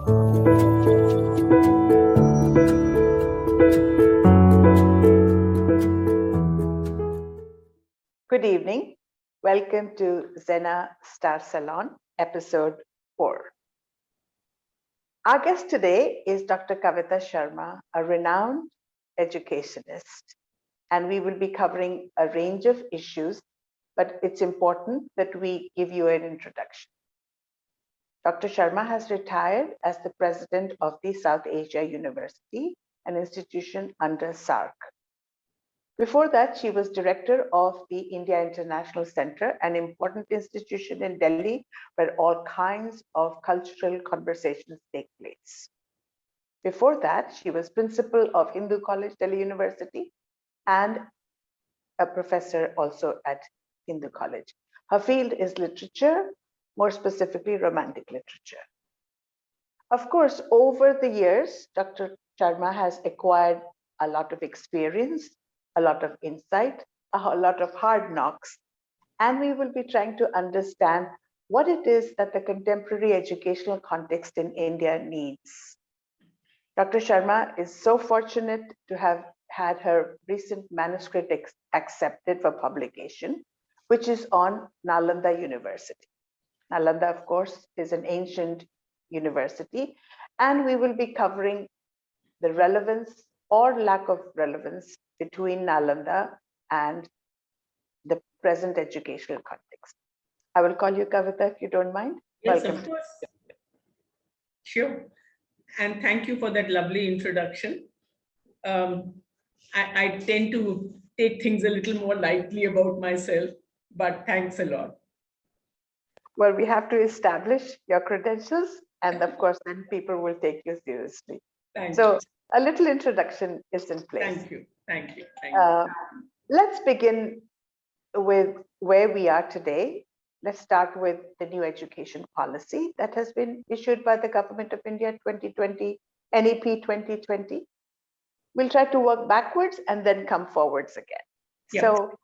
Good evening. Welcome to XENA Star Salon, episode 4. Our guest today is Dr. Kavita Sharma, a renowned educationist, and we will be covering a range of issues, but it's important that we give you an introduction. Dr. Sharma has retired as the president of the South Asia University, an institution under SARC. Before that, she was director of the India International Center, an important institution in Delhi where all kinds of cultural conversations take place. Before that, she was principal of Hindu College, Delhi University, and a professor also at Hindu College. Her field is literature, more specifically romantic literature. Of course, over the years, Dr. Sharma has acquired a lot of experience, a lot of insight, a lot of hard knocks, and we will be trying to understand what it is that the contemporary educational context in India needs. Dr. Sharma is so fortunate to have had her recent manuscript accepted for publication, which is on Nalanda University. Nalanda, of course, is an ancient university, and we will be covering the relevance or lack of relevance between Nalanda and the present educational context. I will call you Kavita if you don't mind. Yes, Welcome. of course. Sure. And thank you for that lovely introduction. I tend to take things a little more lightly about myself, but thanks a lot. Well, we have to establish your credentials, and of course, then people will take you seriously. Thank so you. A little introduction is in place. Thank you. Thank you. Thank you. Let's begin with where we are today. Let's start with the new education policy that has been issued by the Government of India 2020, NEP 2020. We'll try to work backwards and then come forwards again. Yes. So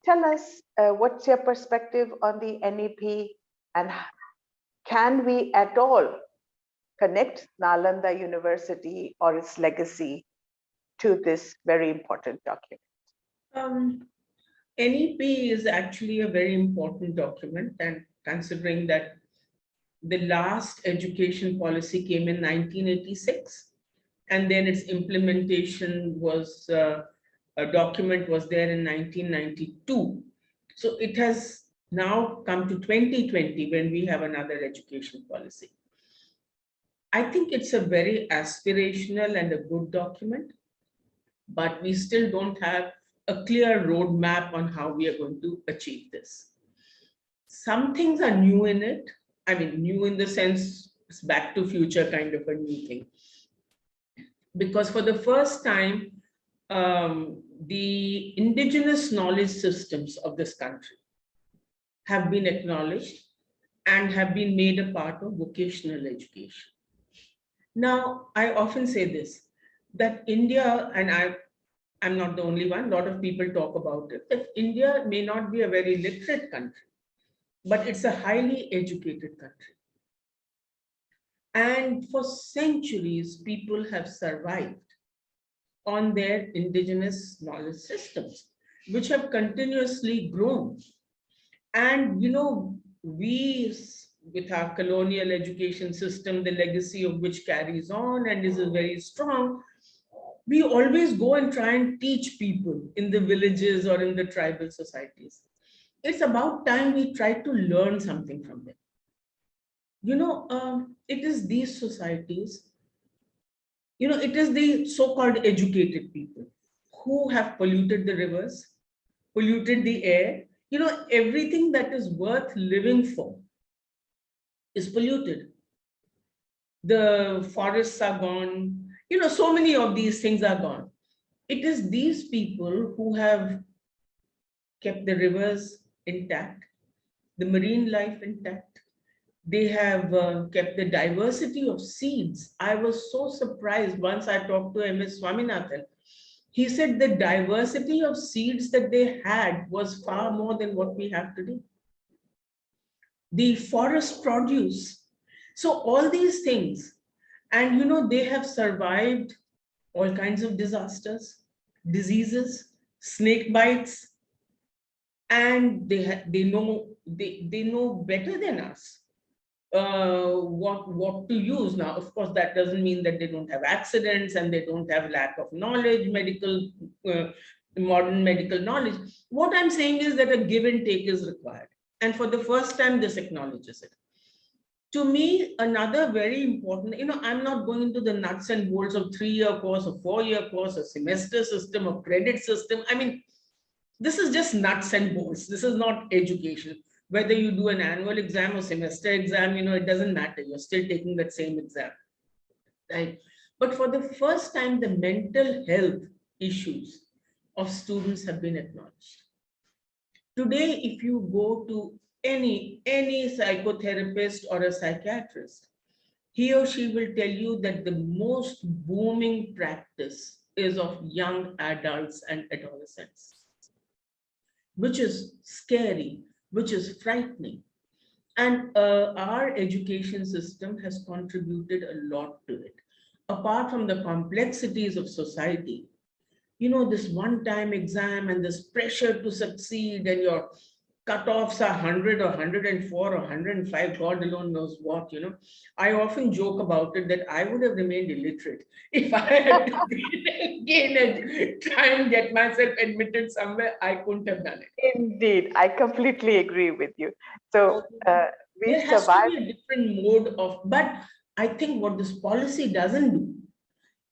tell us, what's your perspective on the NEP, and can we at all connect Nalanda University or its legacy to this very important document? NEP is actually a very important document, and considering that the last education policy came in 1986, and then its implementation was, a document was there in 1992. So it has now come to 2020 when we have another education policy. I think it's a very aspirational and a good document, but we still don't have a clear roadmap on how we are going to achieve this. Some things are new in it. I mean, new in the sense it's back to future kind of a new thing. Because for the first time, the indigenous knowledge systems of this country have been acknowledged and have been made a part of vocational education. Now, I often say this, that India, and I'm not the only one, a lot of people talk about it, that India may not be a very literate country, but it's a highly educated country. And for centuries, people have survived on their indigenous knowledge systems, which have continuously grown. And, you know, we, with our colonial education system, the legacy of which carries on and is very strong, we always go and try and teach people in the villages or in the tribal societies. It's about time we try to learn something from them. You know, it is these societies, you know, it is the so-called educated people who have polluted the rivers, polluted the air. You know, everything that is worth living for is polluted. The forests are gone. You know, so many of these things are gone. It is these people who have kept the rivers intact, the marine life intact. They have kept the diversity of seeds. I was so surprised once I talked to M.S. Swaminathan. He said the diversity of seeds that they had was far more than what we have today. The forest produce. So all these things, And they have survived all kinds of disasters, diseases, snake bites, and they know better than us what to use. Now, of course, that doesn't mean that they don't have accidents and they don't have lack of knowledge, uh, modern medical knowledge. What I'm saying is that a give and take is required, and for the first time this acknowledges it. To me, another very important, I'm not going into the nuts and bolts of 3-year course, a 4-year course, a semester system, a credit system. I mean, this is just nuts and bolts. This is not education. Whether you do an annual exam or semester exam, it doesn't matter. You're still taking that same exam, right? But for the first time, the mental health issues of students have been acknowledged. Today, if you go to any psychotherapist or a psychiatrist, he or she will tell you that the most booming practice is of young adults and adolescents, which is scary, which is frightening. And our education system has contributed a lot to it. Apart from the complexities of society, this one-time exam and this pressure to succeed, and your cutoffs are 100 or 104 or 105, God alone knows what. I often joke about it that I would have remained illiterate if I had to be again and try and get myself admitted somewhere. I couldn't have done it. Indeed, I completely agree with you. So So there we've has to be survived. a different mode of, but I think what this policy doesn't do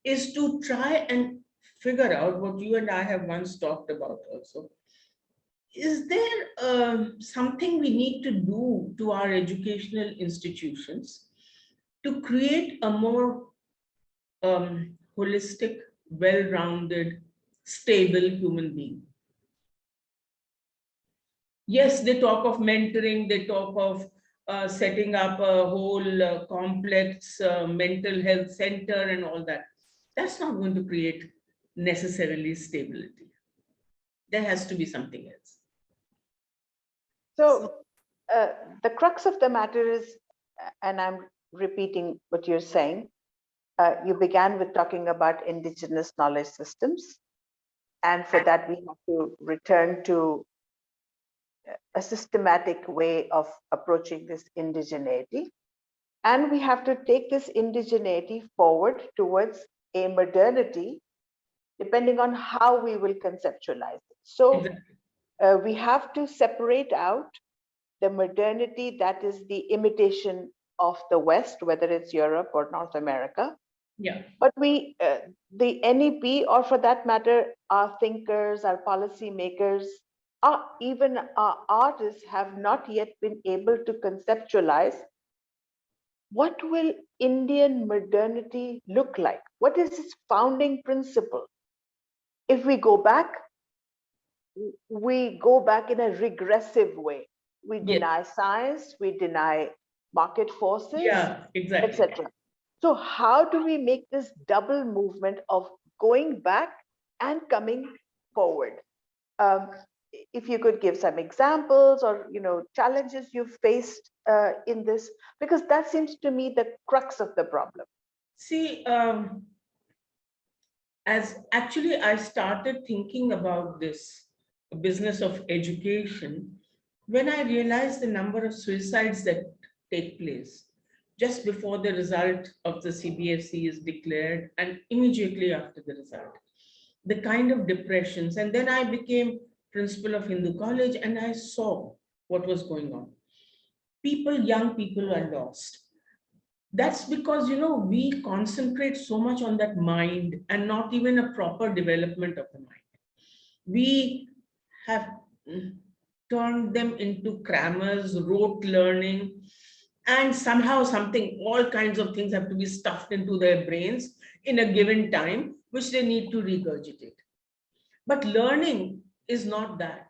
is to try and figure out what you and I have once talked about also. Is there something we need to do to our educational institutions to create a more holistic, well-rounded, stable human being? Yes, they talk of mentoring, they talk of setting up a whole complex mental health center and all that. That's not going to create necessarily stability. There has to be something else. So the crux of the matter is, and I'm repeating what you're saying, you began with talking about indigenous knowledge systems. And for that, we have to return to a systematic way of approaching this indigeneity. And we have to take this indigeneity forward towards a modernity, depending on how we will conceptualize it. So Exactly. we have to separate out the modernity that is the imitation of the West, whether it's Europe or North America. Yeah. But the NEP, or for that matter, our thinkers, our policymakers, even our artists have not yet been able to conceptualize what will Indian modernity look like? What is its founding principle? If we go back in a regressive way. We Yes. deny science, we deny market forces, Yeah, exactly. etc. So how do we make this double movement of going back and coming forward? If you could give some examples or challenges you've faced in this, because that seems to me the crux of the problem. See, as actually I started thinking about this business of education when I realized the number of suicides that take place just before the result of the CBSE is declared and immediately after the result. The kind of depressions. And then I became principal of Hindu College and I saw what was going on. Young people are lost. That's because we concentrate so much on that mind and not even a proper development of the mind. We have turned them into crammers, rote learning, and somehow all kinds of things have to be stuffed into their brains in a given time, which they need to regurgitate. But learning is not that.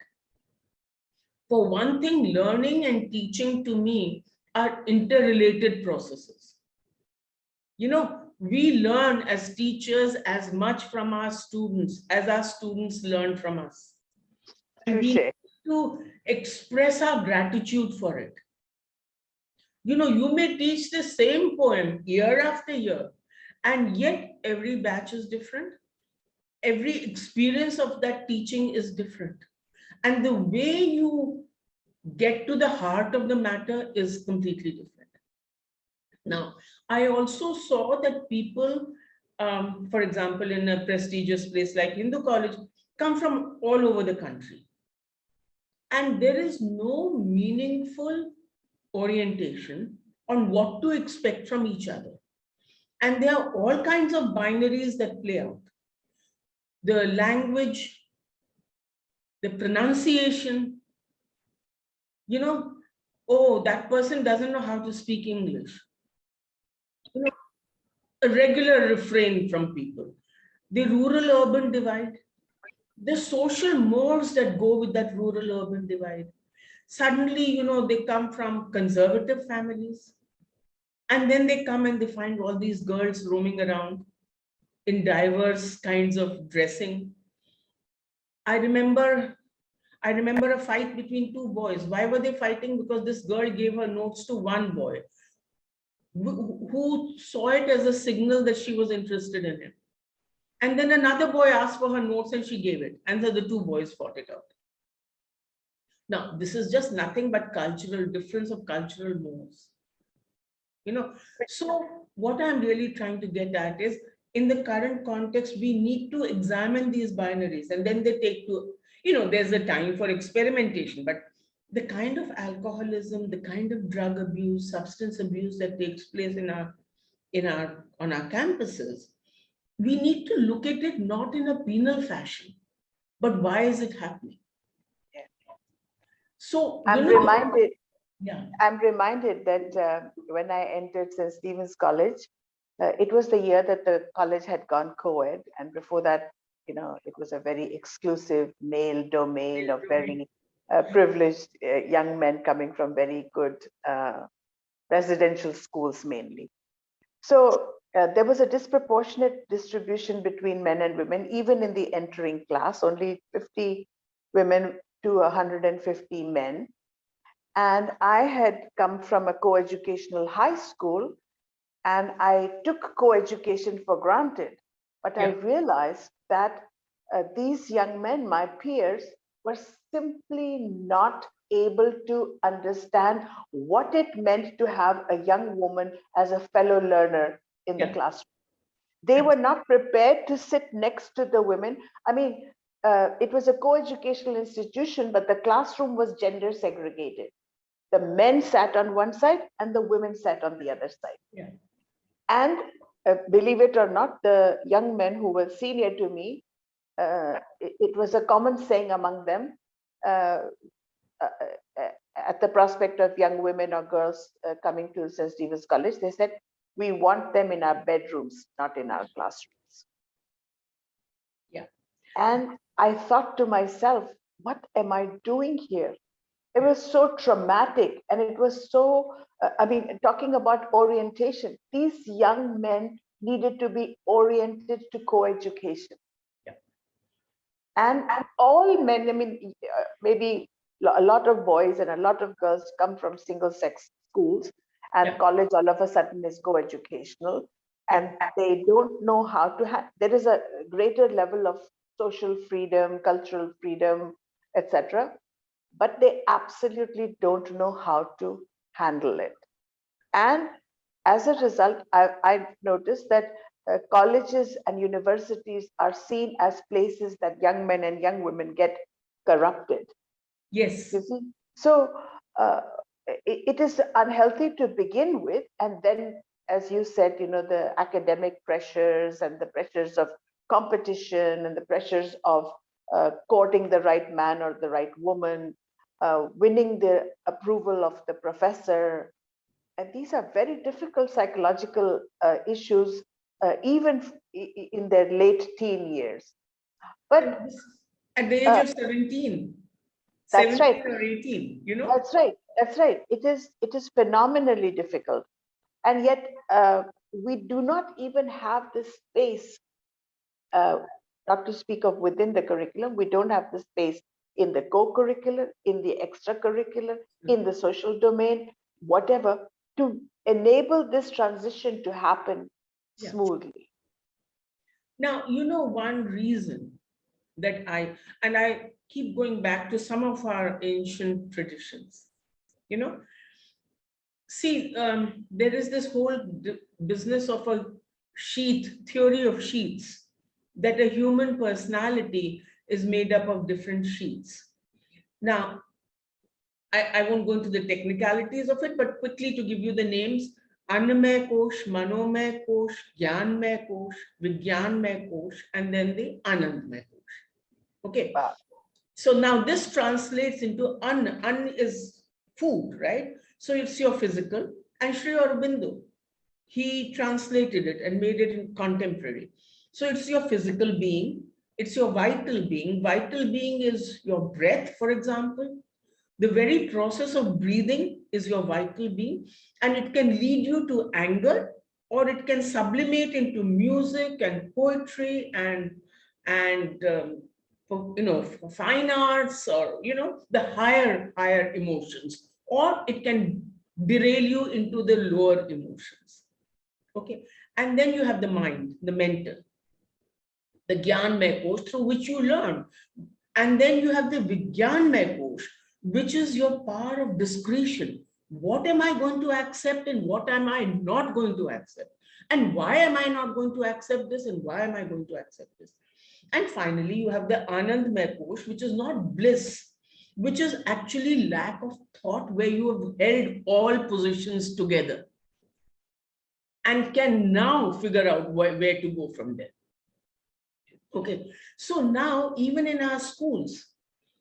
For one thing, learning and teaching to me are interrelated processes. We learn as teachers as much from our students as our students learn from us. And we need to express our gratitude for it. You may teach the same poem year after year, And yet every batch is different. Every experience of that teaching is different. And the way you get to the heart of the matter is completely different. Now, I also saw that people, for example, in a prestigious place like Hindu College, come from all over the country. And there is no meaningful orientation on what to expect from each other. And there are all kinds of binaries that play out. The language, the pronunciation, oh, that person doesn't know how to speak English. A regular refrain from people. The rural-urban divide, the social mores that go with that rural-urban divide. Suddenly, they come from conservative families, and then they come and they find all these girls roaming around in diverse kinds of dressing. I remember a fight between two boys. Why were they fighting? Because this girl gave her notes to one boy who saw it as a signal that she was interested in him. And then another boy asked for her notes and she gave it. And so the two boys fought it out. Now, this is just nothing but cultural difference of cultural norms. So what I'm really trying to get at is, in the current context, we need to examine these binaries, and then they take to, there's a time for experimentation, but the kind of alcoholism, the kind of drug abuse, substance abuse that takes place on our campuses, we need to look at it not in a penal fashion, but why is it happening? So I'm reminded yeah. I'm reminded that when I entered St. Stephen's College, it was the year that the college had gone co-ed, and before that, it was a very exclusive male domain of very privileged young men coming from very good residential schools mainly. So there was a disproportionate distribution between men and women, even in the entering class, only 50 women to 150 men. And I had come from a coeducational high school, and I took coeducation for granted. But I realized that these young men, my peers, were simply not able to understand what it meant to have a young woman as a fellow learner in the classroom. They were not prepared to sit next to the women. I mean, it was a coeducational institution, but the classroom was gender segregated. The men sat on one side and the women sat on the other side. Yeah. And believe it or not, the young men who were senior to me, it was a common saying among them, at the prospect of young women or girls coming to St. Stephen's College, they said, we want them in our bedrooms, not in our classrooms. Yeah. And I thought to myself, what am I doing here? It was so traumatic, and it was so, talking about orientation, these young men needed to be oriented to co-education. Yeah. And all men, maybe a lot of boys and a lot of girls come from single-sex schools, and college all of a sudden is co-educational, and they don't know how to there is a greater level of social freedom, cultural freedom, etc., but they absolutely don't know how to handle it. And as a result, I've noticed that colleges and universities are seen as places that young men and young women get corrupted. Yes. You see? So it is unhealthy to begin with. And then, as you said, the academic pressures and the pressures of competition and the pressures of courting the right man or the right woman, winning the approval of the professor. And these are very difficult psychological issues, even in their late teen years. But at the age of 17, that's 17 right. or 18, That's right. That's right. It is phenomenally difficult. And yet we do not even have the space, not to speak of within the curriculum, we don't have the space in the co-curricular, in the extracurricular, in the social domain, whatever, to enable this transition to happen Yeah. smoothly. Now, one reason that I keep going back to some of our ancient traditions, see, there is this whole business of a theory of sheets, that a human personality is made up of different sheets. Now, I won't go into the technicalities of it, but quickly to give you the names: Annamay Kosh, Manomay Kosh, Gyanmay Kosh, Vigyanmay Kosh, and then the Anandmay Kosh. Okay. Wow. So now this translates into An is food, right? So it's your physical. And Sri Aurobindo, he translated it and made it in contemporary. So it's your physical being, it's your vital being. Vital being is your breath, for example. The very process of breathing is your vital being, and it can lead you to anger, or it can sublimate into music and poetry and for fine arts, or the higher emotions, or it can derail you into the lower emotions. Okay, and then you have the mind, the mental, the Gyanmay Kosh, through which you learn. And then you have the Vigyanmay Kosh, which is your power of discretion. What am I going to accept and what am I not going to accept? And why am I not going to accept this and why am I going to accept this? And finally, you have the Anandmay Kosh, which is not bliss, which is actually lack of thought, where you have held all positions together and can now figure out where to go from there. Okay, so now even in our schools,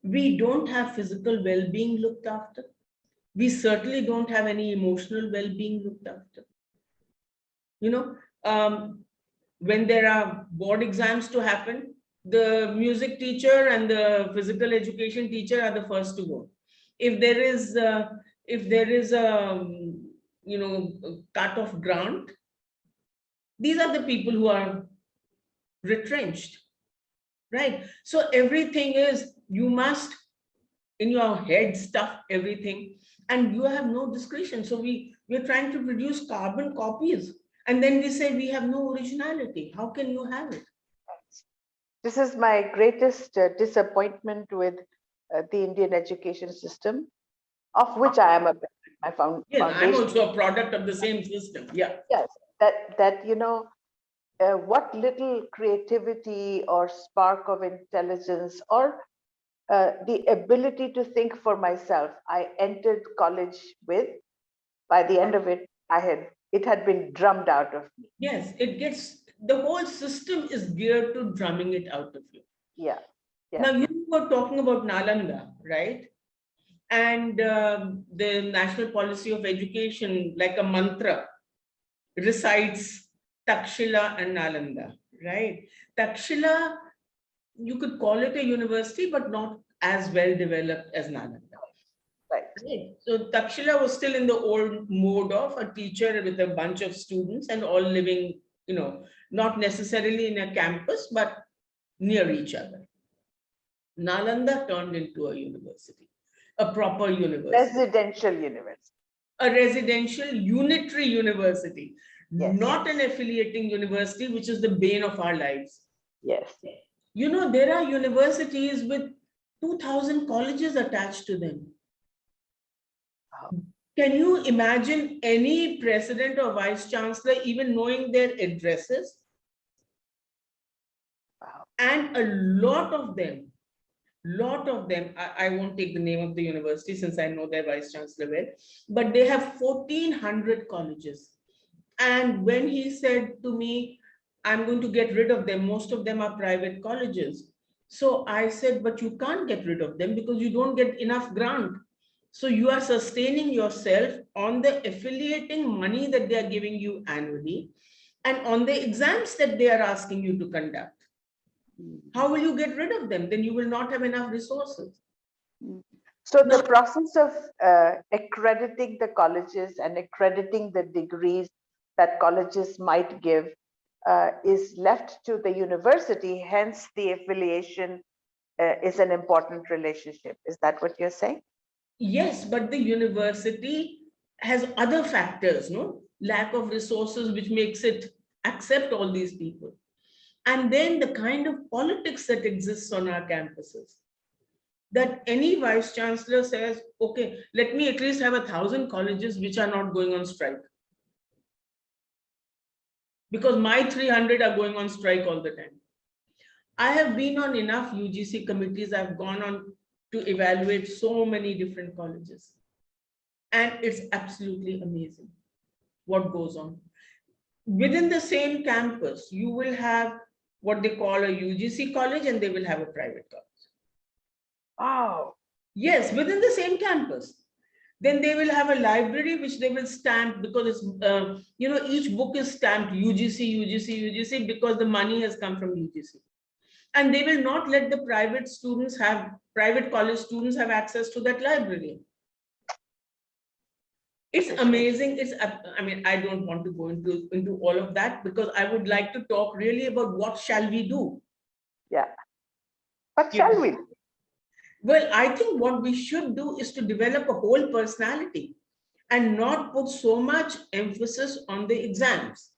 we don't have physical well-being looked after. We certainly don't have any emotional well-being looked after. When there are board exams to happen, the music teacher and the physical education teacher are the first to go. If there is a cut-off grant, these are the people who are retrenched, right? So everything is, you must in your head stuff everything, and you have no discretion. So we're trying to produce carbon copies, and then we say we have no originality. How can you have it? This is my greatest disappointment with the Indian education system, of which I am my Yes, foundation. I'm also a product of the same system. Yeah. Yes, that what little creativity or spark of intelligence or the ability to think for myself I entered college with, by the end of it, it had been drummed out of me. Yes, the whole system is geared to drumming it out of you. Yeah. Now you were talking about Nalanda, right? And the national policy of education, like a mantra, recites Takshila and Nalanda, right? Takshila, you could call it a university, but not as well developed as Nalanda. Right. So Takshila was still in the old mode of a teacher with a bunch of students and all living, not necessarily in a campus, but near each other. Nalanda turned into a university, a proper university. Residential university. A residential unitary university, Yes. not an affiliating university, which is the bane of our lives. Yes. There are universities with 2,000 colleges attached to them. Wow. Can you imagine any president or vice chancellor even knowing their addresses? Wow. And a lot of them, I won't take the name of the university since I know their vice chancellor well, but they have 1,400 colleges. And when he said to me, I'm going to get rid of them, most of them are private colleges. So I said, but you can't get rid of them because you don't get enough grant. So you are sustaining yourself on the affiliating money that they are giving you annually and on the exams that they are asking you to conduct. How will you get rid of them? Then you will not have enough resources. So the process of accrediting the colleges and accrediting the degrees that colleges might give is left to the university. Hence, the affiliation is an important relationship. Is that what you're saying? Yes, but the university has other factors, no? Lack of resources, which makes it accept all these people. And then the kind of politics that exists on our campuses, that any vice chancellor says, okay, let me at least have 1,000 colleges which are not going on strike, because my 300 are going on strike all the time. I have been on enough UGC committees. I've gone on to evaluate so many different colleges. And it's absolutely amazing what goes on. Within the same campus, you will have what they call a UGC college, and they will have a private college. Wow. Yes, within the same campus. Then they will have a library which they will stamp, because it's, each book is stamped UGC, UGC, UGC, because the money has come from UGC. And they will not let the private college students have access to that library. It's amazing. I don't want to go into all of that, because I would like to talk really about what shall we do. Yeah. What shall we do? Well, I think what we should do is to develop a whole personality and not put so much emphasis on the exams.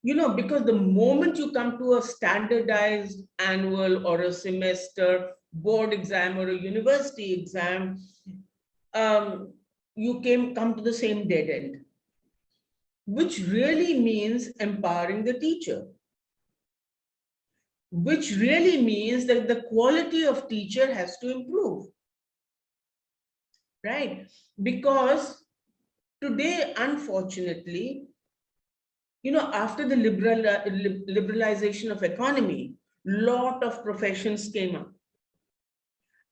Because the moment you come to a standardized annual or a semester board exam or a university exam, you come to the same dead end, which really means empowering the teacher, which really means that the quality of teacher has to improve, right? Because today, unfortunately, after the liberalization of economy, lot of professions came up.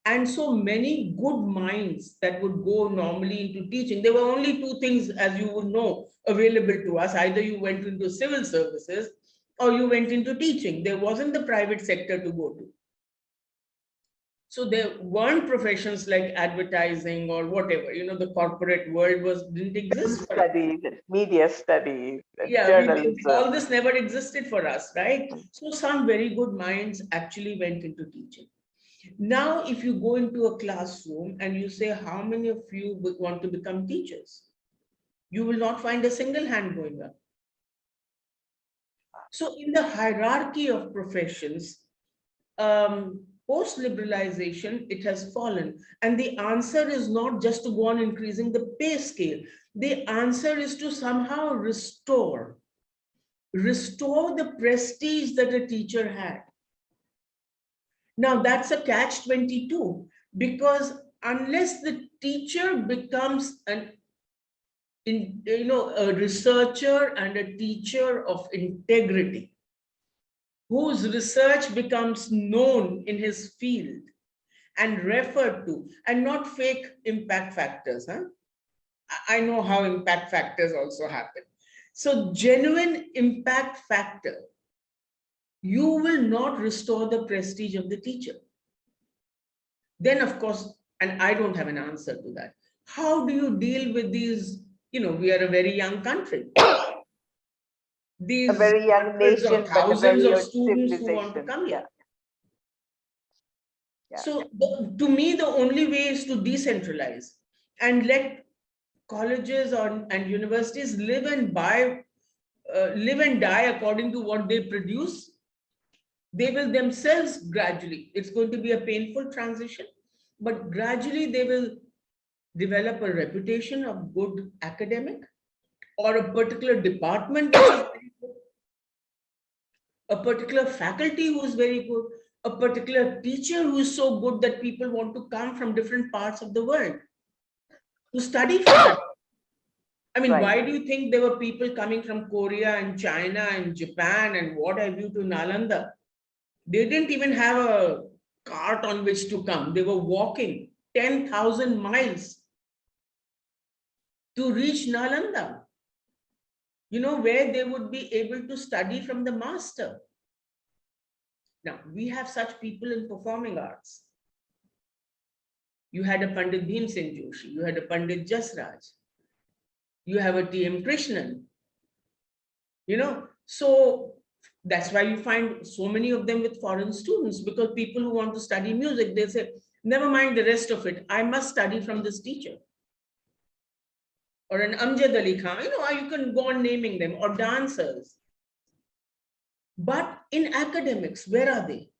And so many good minds that would go normally into teaching, there were only two things, as you would know, available to us. Either you went into civil services or you went into teaching. There wasn't the private sector to go to. So there weren't professions like advertising or whatever, the corporate world didn't exist. Studies, media studies, journalism. journalism. All this never existed for us, right? So some very good minds actually went into teaching. Now, if you go into a classroom and you say, how many of you want to become teachers? You will not find a single hand going up. So in the hierarchy of professions, post-liberalization, it has fallen. And the answer is not just to go on increasing the pay scale. The answer is to somehow restore the prestige that a teacher had. Now, that's a catch-22, because unless the teacher becomes a researcher and a teacher of integrity, whose research becomes known in his field and referred to, and not fake impact factors. I know how impact factors also happen. So genuine impact factor, you will not restore the prestige of the teacher. Then, of course, and I don't have an answer to that. How do you deal with these? We are a very young country. These a very young nation, thousands of students who want to come here. Yeah. So to me, the only way is to decentralize and let colleges and universities live and die according to what they produce. They will themselves gradually, it's going to be a painful transition, but gradually they will develop a reputation of good academic, or a particular department which is very good, a particular faculty who is very good, a particular teacher who is so good that people want to come from different parts of the world to study for that. I mean, why do you think there were people coming from Korea and China and Japan and what have you to Nalanda? They didn't even have a cart on which to come. They were walking 10,000 miles to reach Nalanda, where they would be able to study from the master. Now, we have such people in performing arts. You had a Pandit Bhimsen Joshi, you had a Pandit Jasraj, you have a T.M. Krishnan, so that's why you find so many of them with foreign students, because people who want to study music, they say, never mind the rest of it, I must study from this teacher. or an Amjad Ali Khan, you can go on naming them, or dancers. But in academics, where are they?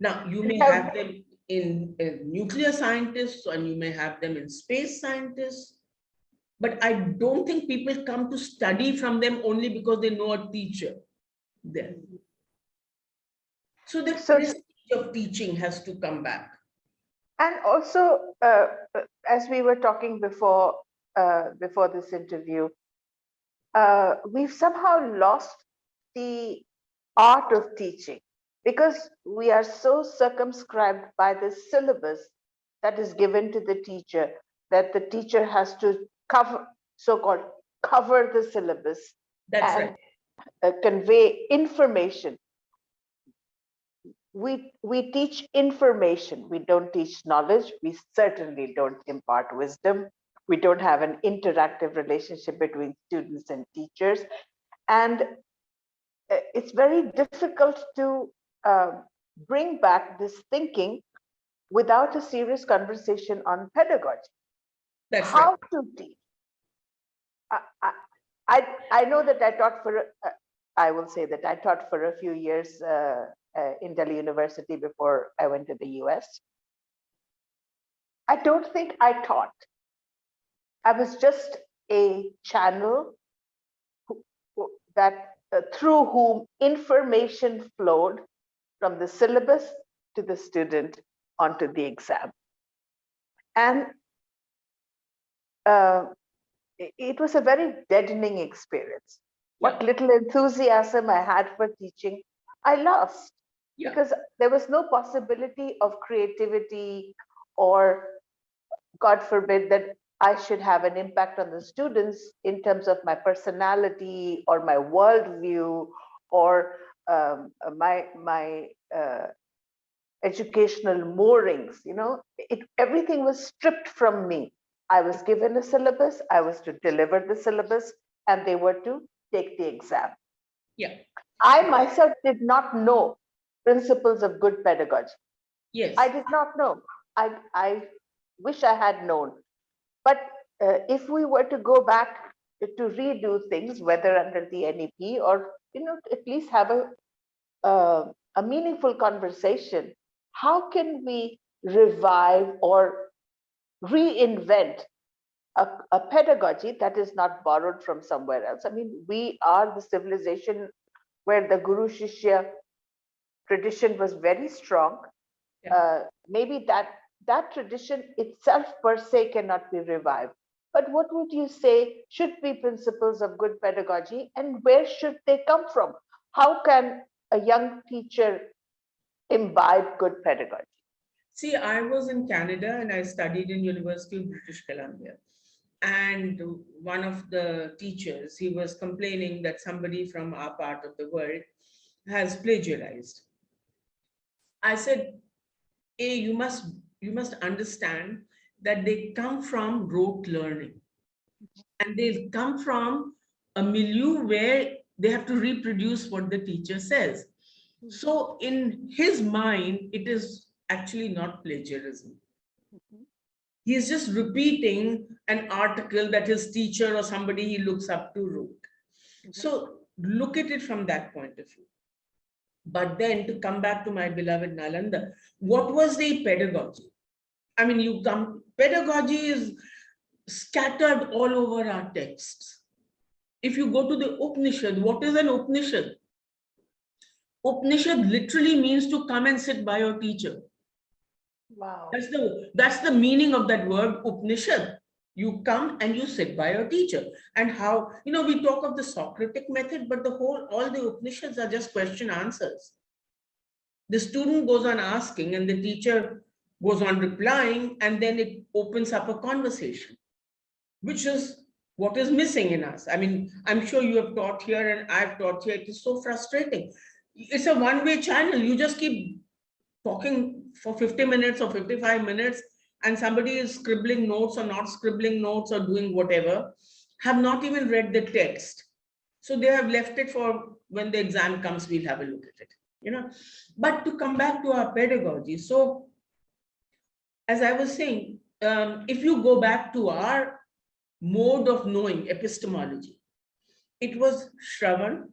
Now, you may have them in nuclear scientists, and you may have them in space scientists, but I don't think people come to study from them only because they know a teacher there. So the prestige of teaching has to come back. And also, as we were talking before this interview, we've somehow lost the art of teaching because we are so circumscribed by the syllabus that is given to the teacher, that the teacher has to so-called cover the syllabus. That's and right. Convey information. We teach information. We don't teach knowledge. We certainly don't impart wisdom. We don't have an interactive relationship between students and teachers. And it's very difficult to bring back this thinking without a serious conversation on pedagogy. That's how right. to teach. I know that I taught I will say that I taught for a few years in Delhi University before I went to the US. I don't think I taught. I was just a channel that through whom information flowed from the syllabus to the student onto the exam. And it was a very deadening experience. What little enthusiasm I had for teaching, I lost because there was no possibility of creativity, or God forbid that I should have an impact on the students in terms of my personality or my worldview or my educational moorings. Everything was stripped from me. I was given a syllabus, I was to deliver the syllabus, and they were to take the exam. Yeah. I myself did not know principles of good pedagogy. Yes. I did not know. I wish I had known. But if we were to go back to redo things, whether under the NEP or at least have a meaningful conversation, how can we revive or reinvent a pedagogy that is not borrowed from somewhere else? I mean, we are the civilization where the Guru Shishya tradition was very strong. Maybe that tradition itself per se cannot be revived. But what would you say should be principles of good pedagogy, and where should they come from? How can a young teacher imbibe good pedagogy? See, I was in Canada and I studied in University of British Columbia. And one of the teachers, he was complaining that somebody from our part of the world has plagiarized. I said, you must understand that they come from rote learning, and they come from a milieu where they have to reproduce what the teacher says. So in his mind, it is actually not plagiarism. He's just repeating an article that his teacher or somebody he looks up to wrote. So look at it from that point of view. But then to come back to my beloved Nalanda, what was the pedagogy? I mean, pedagogy is scattered all over our texts. If you go to the Upanishad, what is an Upanishad? Upanishad literally means to come and sit by your teacher. Wow. That's the meaning of that word Upanishad. You come and you sit by your teacher. And how, we talk of the Socratic method, but all the Upanishads are just question answers. The student goes on asking and the teacher goes on replying, and then it opens up a conversation, which is what is missing in us. I mean, I'm sure you have taught here and I've taught here. It is so frustrating. It's a one-way channel. You just keep talking for 50 minutes or 55 minutes, and somebody is scribbling notes or not scribbling notes or doing whatever, have not even read the text. So they have left it for when the exam comes, we'll have a look at it, But to come back to our pedagogy, so as I was saying, if you go back to our mode of knowing, epistemology, it was Shravan,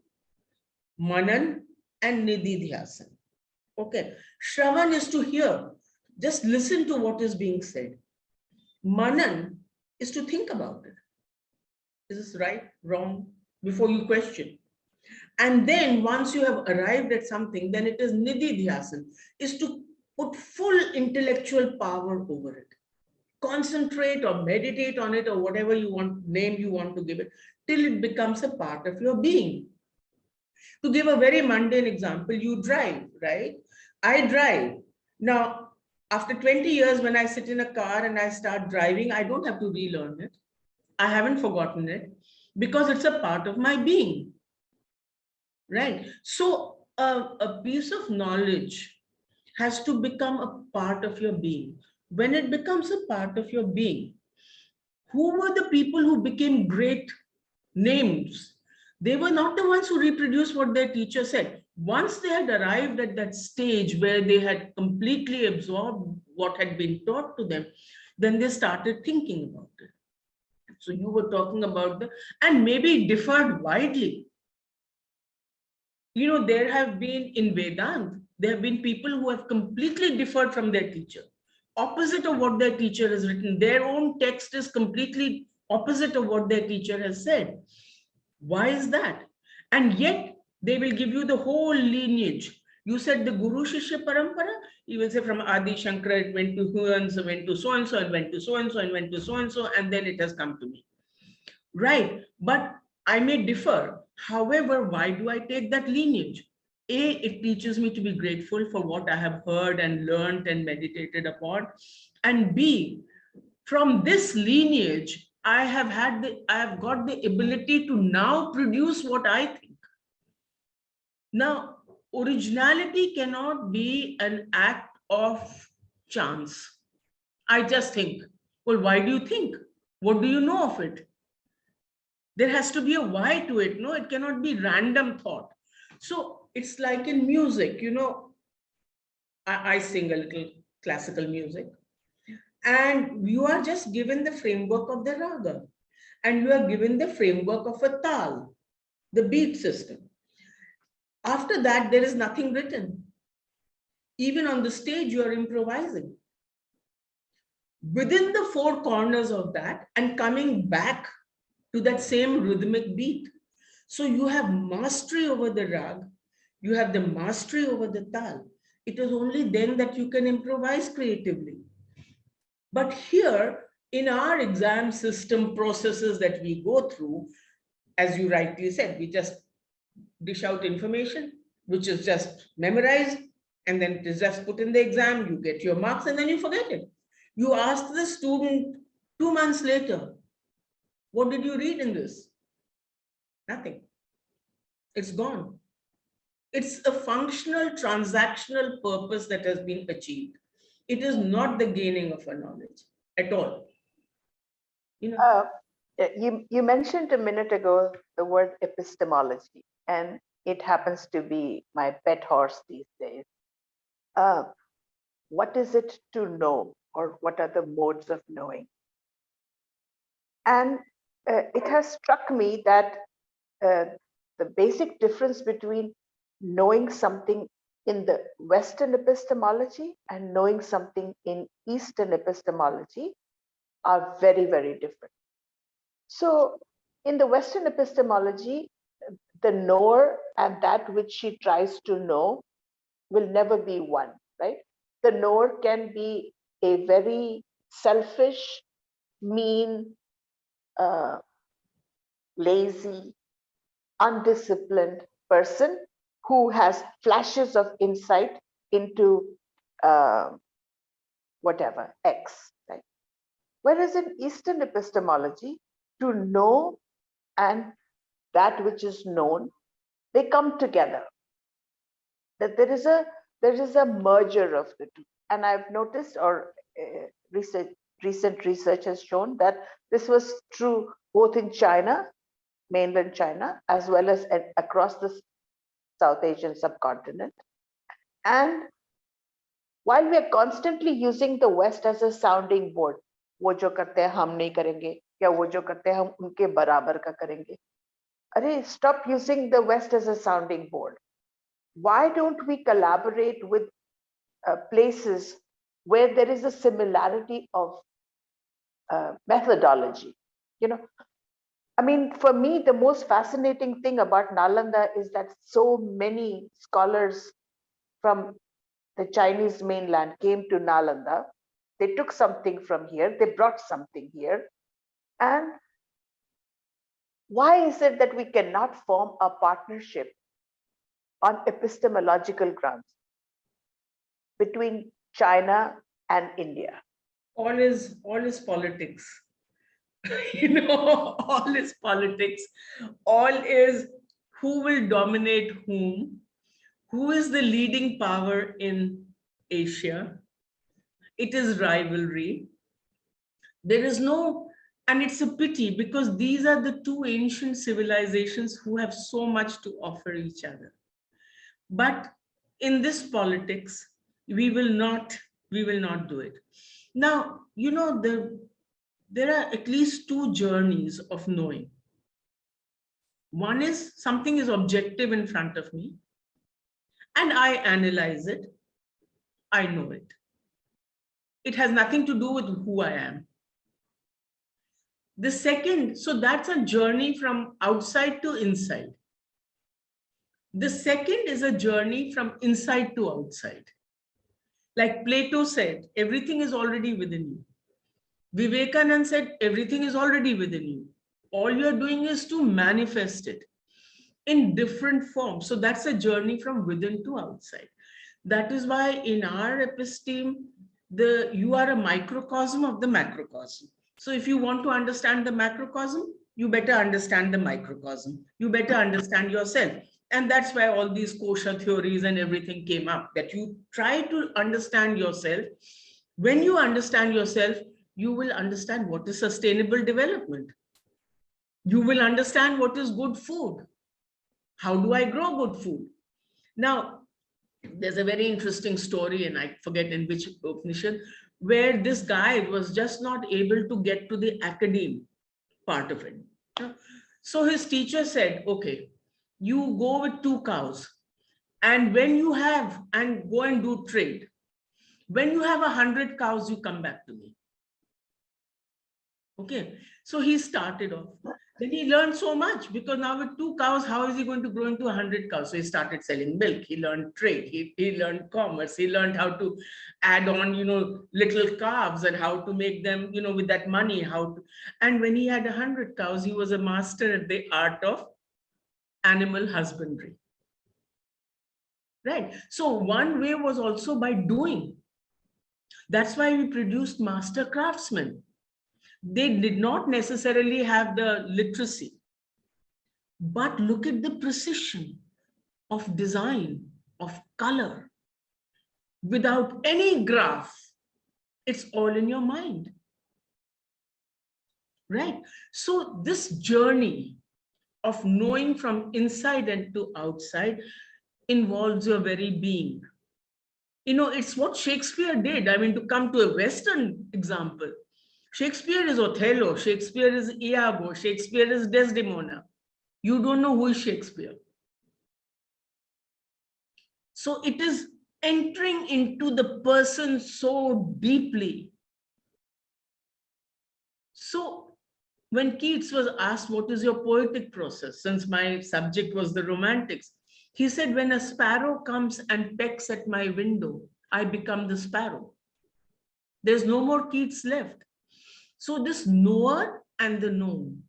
Manan, and Nididhyasan. Okay, Shravan is to hear, just listen to what is being said. Manan is to think about it. Is this right, wrong, before you question? And then once you have arrived at something, then it is Nididhyasan, is to put full intellectual power over it. Concentrate or meditate on it or whatever you want, name you want to give it, till it becomes a part of your being. To give a very mundane example, you drive, right? I drive. Now, after 20 years, when I sit in a car and I start driving, I don't have to relearn it. I haven't forgotten it because it's a part of my being, right? So a piece of knowledge has to become a part of your being. When it becomes a part of your being, who were the people who became great names? They were not the ones who reproduced what their teacher said. Once they had arrived at that stage where they had completely absorbed what had been taught to them, then they started thinking about it. So you were talking about and maybe differed widely. You know, there have been in Vedanta, there have been people who have completely differed from their teacher, opposite of what their teacher has written. Their own text is completely opposite of what their teacher has said. Why is that? And yet they will give you the whole lineage. You said the Guru Shishya Parampara, you will say from Adi Shankara, it went to who and so, went to so and so, and went to so and so, and went to so and so, and then it has come to me. Right. But I may differ. However, why do I take that lineage? A, it teaches me to be grateful for what I have heard and learned and meditated upon. And B, from this lineage, I have got the ability to now produce what I think. Now, originality cannot be an act of chance. I just think. Well, why do you think? What do you know of it? There has to be a why to it. No, it cannot be random thought. So it's like in music, you know, I sing a little classical music, and you are just given the framework of the raga, and you are given the framework of a tal, the beat system. After that, there is nothing written. Even on the stage, you are improvising. Within the four corners of that and coming back to that same rhythmic beat. So you have mastery over the rag, you have the mastery over the tal. It is only then that you can improvise creatively. But here, in our exam system processes that we go through, as you rightly said, we just dish out information, which is just memorized, and then it is just put in the exam, you get your marks, and then you forget it. You ask the student 2 months later, what did you read in this? Nothing. It's gone. It's a functional, transactional purpose that has been achieved. It is not the gaining of a knowledge at all. You know? You mentioned a minute ago the word epistemology, and it happens to be my pet horse these days. What is it to know, or what are the modes of knowing? And it has struck me that the basic difference between knowing something in the Western epistemology and knowing something in Eastern epistemology are very, very different. So in the Western epistemology, the knower and that which she tries to know will never be one, right? The knower can be a very selfish, mean, lazy, undisciplined person who has flashes of insight into whatever, X, right? Whereas in Eastern epistemology, to know and that which is known, they come together. That there is a merger of the two. And I've noticed, or recent research has shown that this was true both in China, mainland China, as well as across the South Asian subcontinent. And while we are constantly using the West as a sounding board, वो जो करते हैं हम नहीं करेंगे, या वो जो करते हैं हम उनके बराबर का करेंगे. अरे, stop using the West as a sounding board. Why don't we collaborate with places where there is a similarity of methodology? You know, I mean, for me, the most fascinating thing about Nalanda is that so many scholars from the Chinese mainland came to Nalanda. They took something from here, they brought something here. And why is it that we cannot form a partnership on epistemological grounds between China and India? All is politics. All is politics. All is who will dominate whom, who is the leading power in Asia. It is rivalry. There is no, and it's a pity because these are the two ancient civilizations who have so much to offer each other. But in this politics, we will not do it. Now, there are at least two journeys of knowing. One is something is objective in front of me, and I analyze it, I know it. It has nothing to do with who I am. The second, so that's a journey from outside to inside. The second is a journey from inside to outside. Like Plato said, everything is already within you. Vivekananda said, everything is already within you. All you're doing is to manifest it in different forms. So that's a journey from within to outside. That is why in our episteme, you are a microcosm of the macrocosm. So if you want to understand the macrocosm, you better understand the microcosm. You better understand yourself. And that's why all these kosher theories and everything came up, that you try to understand yourself. When you understand yourself, you will understand what is sustainable development. You will understand what is good food. How do I grow good food? Now, there's a very interesting story, and I forget in which Upanishad, where this guy was just not able to get to the academe part of it. So his teacher said, okay, you go with 2 cows, and when you have, and go and do trade. When you have 100 cows, you come back to me. Okay, so he started off. Then he learned so much, because now with 2 cows, how is he going to grow into 100 cows? So he started selling milk. He learned trade. He learned commerce. He learned how to add on, little calves and how to make them, with that money, and when he had 100 cows, he was a master at the art of animal husbandry. Right. So one way was also by doing. That's why we produced master craftsmen. They did not necessarily have the literacy, but look at the precision of design, of color. Without any graph, it's all in your mind. Right? So this journey of knowing from inside and to outside involves your very being. It's what Shakespeare did. I mean, to come to a Western example, Shakespeare is Othello, Shakespeare is Iago, Shakespeare is Desdemona. You don't know who is Shakespeare. So it is entering into the person so deeply. So when Keats was asked, what is your poetic process? Since my subject was the romantics, he said, when a sparrow comes and pecks at my window, I become the sparrow. There's no more Keats left. So this knower and the known,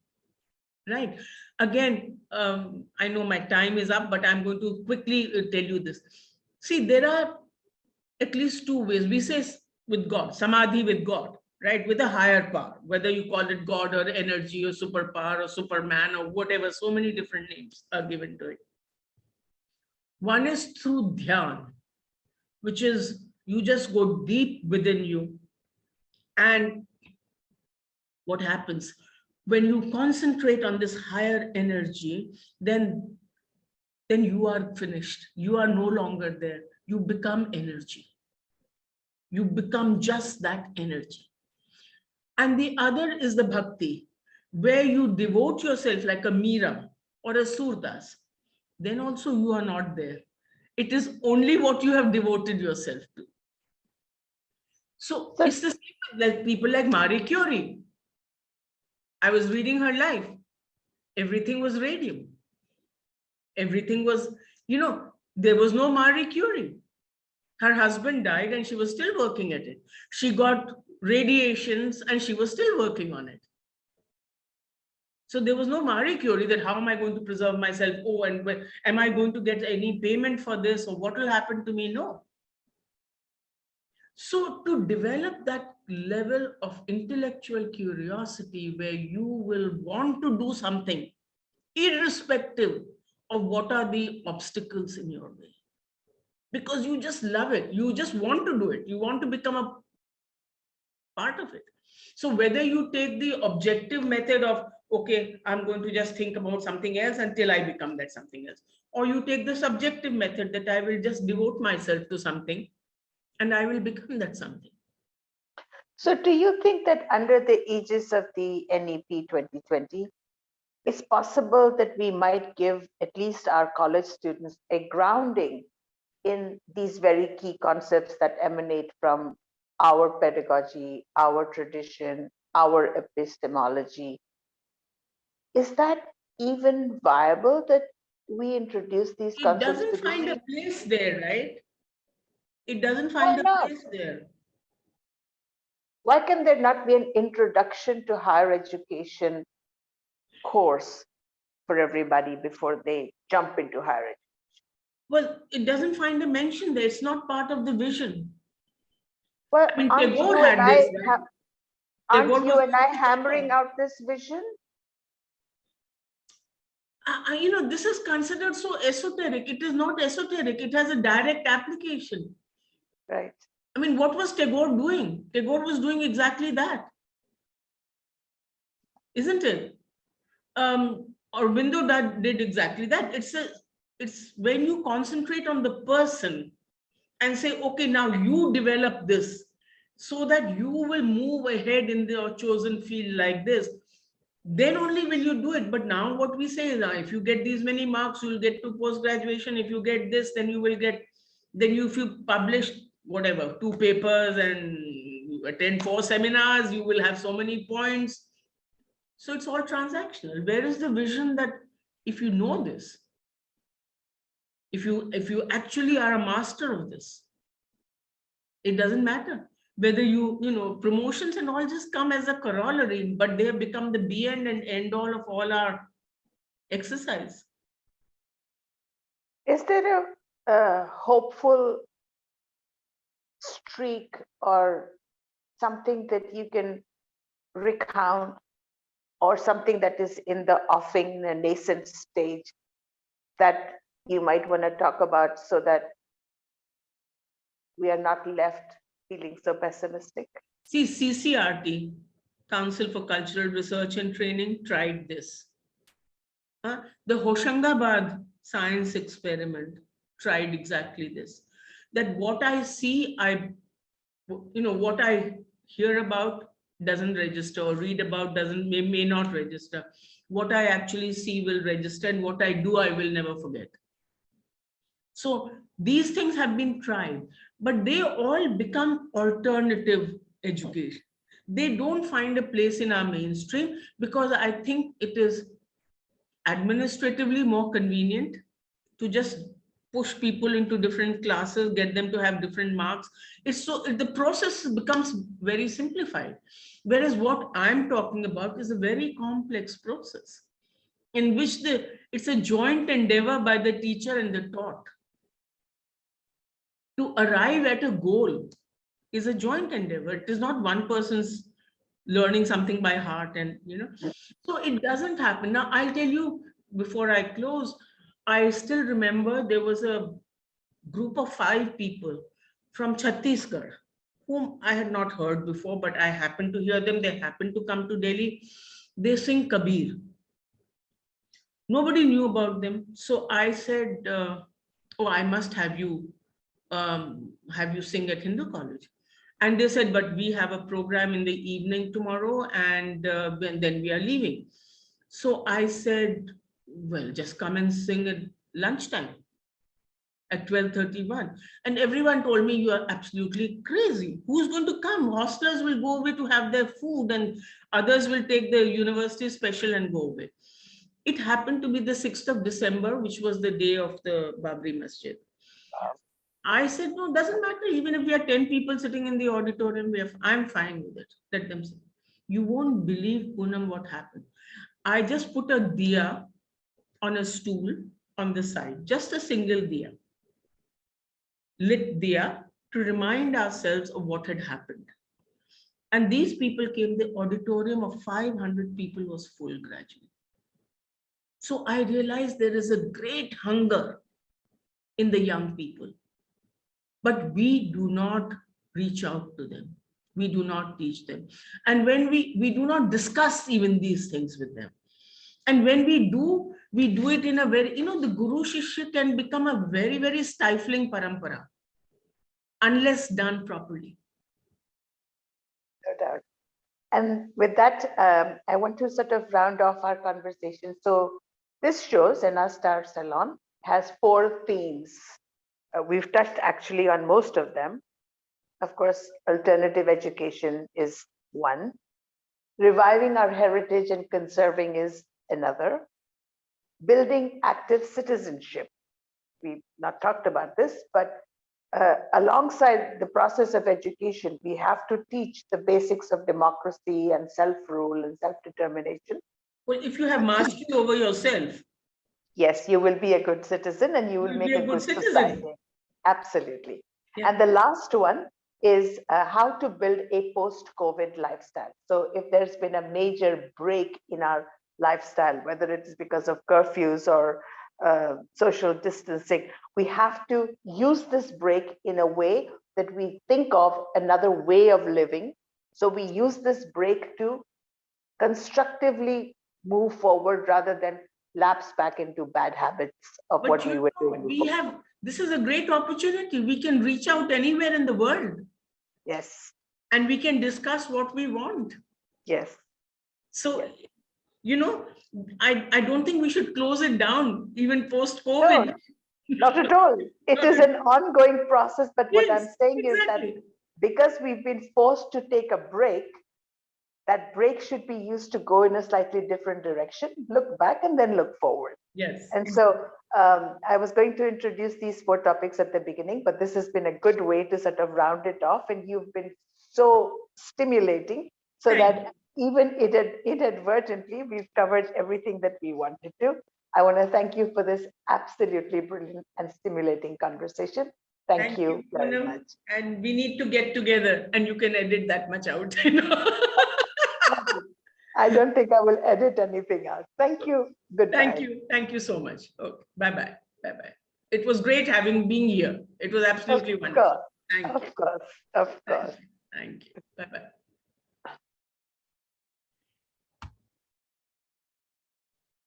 right? Again, I know my time is up, but I'm going to quickly tell you this. See, there are at least 2 ways. We say with God, samadhi with God, right? With a higher power, whether you call it God or energy or superpower or Superman or whatever, so many different names are given to it. One is through dhyan, which is you just go deep within you. And what happens when you concentrate on this higher energy, then you are finished. You are no longer there. You become energy. You become just that energy. And the other is the bhakti, where you devote yourself like a Meera or a Surdas. Then also you are not there. It is only what you have devoted yourself to. So So, it's the same with like people like Marie Curie. I was reading her life. Everything was radium. Everything was, there was no Marie Curie. Her husband died and she was still working at it. She got radiations and she was still working on it. So there was no Marie Curie that how am I going to preserve myself? Oh, and am I going to get any payment for this or what will happen to me? No. So to develop that level of intellectual curiosity where you will want to do something irrespective of what are the obstacles in your way, because you just love it, you just want to do it, you want to become a part of it. So whether you take the objective method of, okay, I'm going to just think about something else until I become that something else, or you take the subjective method that I will just devote myself to something and I will become that something. so do you think that under the aegis of the NEP 2020, it's possible that we might give at least our college students a grounding in these very key concepts that emanate from our pedagogy, our tradition, our epistemology? Is that even viable that we introduce these It concepts doesn't to find a the? place there, right? It doesn't Why find a not? place there. Why can there not be an introduction to higher education course for everybody before they jump into higher education? Well, it doesn't find a mention there. It's not part of the vision. Well, I mean, aren't Tagore you and had this, I right? aren't Tagore you was and I going to hammering China. out this vision? This is considered so esoteric. It is not esoteric. It has a direct application. Right. I mean, what was Tagore doing? Tagore was doing exactly that, isn't it? Aurobindo did exactly that. It's when you concentrate on the person and say, okay, now you develop this so that you will move ahead in your chosen field like this, then only will you do it. But now what we say is, if you get these many marks, you'll get to post-graduation. If you get this, then you will get, if you publish whatever, 2 papers and you attend 4 seminars, you will have so many points. So it's all transactional. Where is the vision that if you know this, if you actually are a master of this, it doesn't matter whether promotions and all just come as a corollary, but they have become the be and end all of all our exercise. Is there a hopeful streak or something that you can recount, or something that is in the offing, the nascent stage, that you might want to talk about so that we are not left feeling so pessimistic? See, CCRT, Council for Cultural Research and Training, tried this. The Hoshangabad science experiment tried exactly this. That what I see, what I hear about doesn't register, or read about may not register. What I actually see will register, and what I do, I will never forget. So these things have been tried, but they all become alternative education. They don't find a place in our mainstream because I think it is administratively more convenient to just push people into different classes, get them to have different marks. The process becomes very simplified. Whereas what I'm talking about is a very complex process in which it's a joint endeavor by the teacher and the taught. To arrive at a goal is a joint endeavor. It is not one person's learning something by heart, and so it doesn't happen. Now I'll tell you, before I close, I still remember there was a group of 5 people from Chhattisgarh whom I had not heard before, but I happened to hear them. They happened to come to Delhi. They sing Kabir. Nobody knew about them. So I said, oh, I must have you sing at Hindu college. And they said, but we have a program in the evening tomorrow, and then we are leaving. So I said, well, just come and sing at lunchtime at 12:31. And everyone told me, you are absolutely crazy. Who's going to come? Hostlers will go away to have their food, and others will take the university special and go away. It happened to be the 6th of December, which was the day of the Babri Masjid. I said, no, doesn't matter. Even if we are 10 people sitting in the auditorium, I'm fine with it. Let them say. You won't believe, Poonam, what happened. I just put a diya on a stool on the side, just a single diya, lit diya, to remind ourselves of what had happened. And these people came, the auditorium of 500 people was full gradually. So I realized there is a great hunger in the young people, but we do not reach out to them. We do not teach them. And when we do not discuss even these things with them. And when we do it in a very, the Guru Shishya can become a very, very stifling parampara unless done properly. No doubt. And with that, I want to sort of round off our conversation. So this show, XENA Star Salon, has 4 themes. We've touched actually on most of them. Of course, alternative education is one. Reviving our heritage and conserving is another. Building active citizenship. We've not talked about this, but alongside the process of education, we have to teach the basics of democracy and self-rule and self-determination. Well, if you have mastery over yourself, yes, you will be a good citizen and you will make a good society. Absolutely. Yeah. And the last one is how to build a post-COVID lifestyle. So if there's been a major break in our lifestyle, whether it is because of curfews or social distancing, we have to use this break in a way that we think of another way of living. So we use this break to constructively move forward rather than lapse back into bad habits of what we were doing. This is a great opportunity. We can reach out anywhere in the world. Yes. And we can discuss what we want. Yes. So, I don't think we should close it down even post-COVID. No, not at all. It is an ongoing process. But what I'm saying is that because we've been forced to take a break, that break should be used to go in a slightly different direction, look back and then look forward. Yes. And so I was going to introduce these 4 topics at the beginning, but this has been a good way to sort of round it off. And you've been so stimulating so that even inadvertently, we've covered everything that we wanted to. I want to thank you for this absolutely brilliant and stimulating conversation. Thank you very much. And we need to get together and you can edit that much out. I don't think I will edit anything out. Thank you. Goodbye. Thank you. Thank you so much. Okay. Bye-bye. Bye-bye. It was great being here. It was absolutely wonderful. Of course. Thank you. Bye-bye.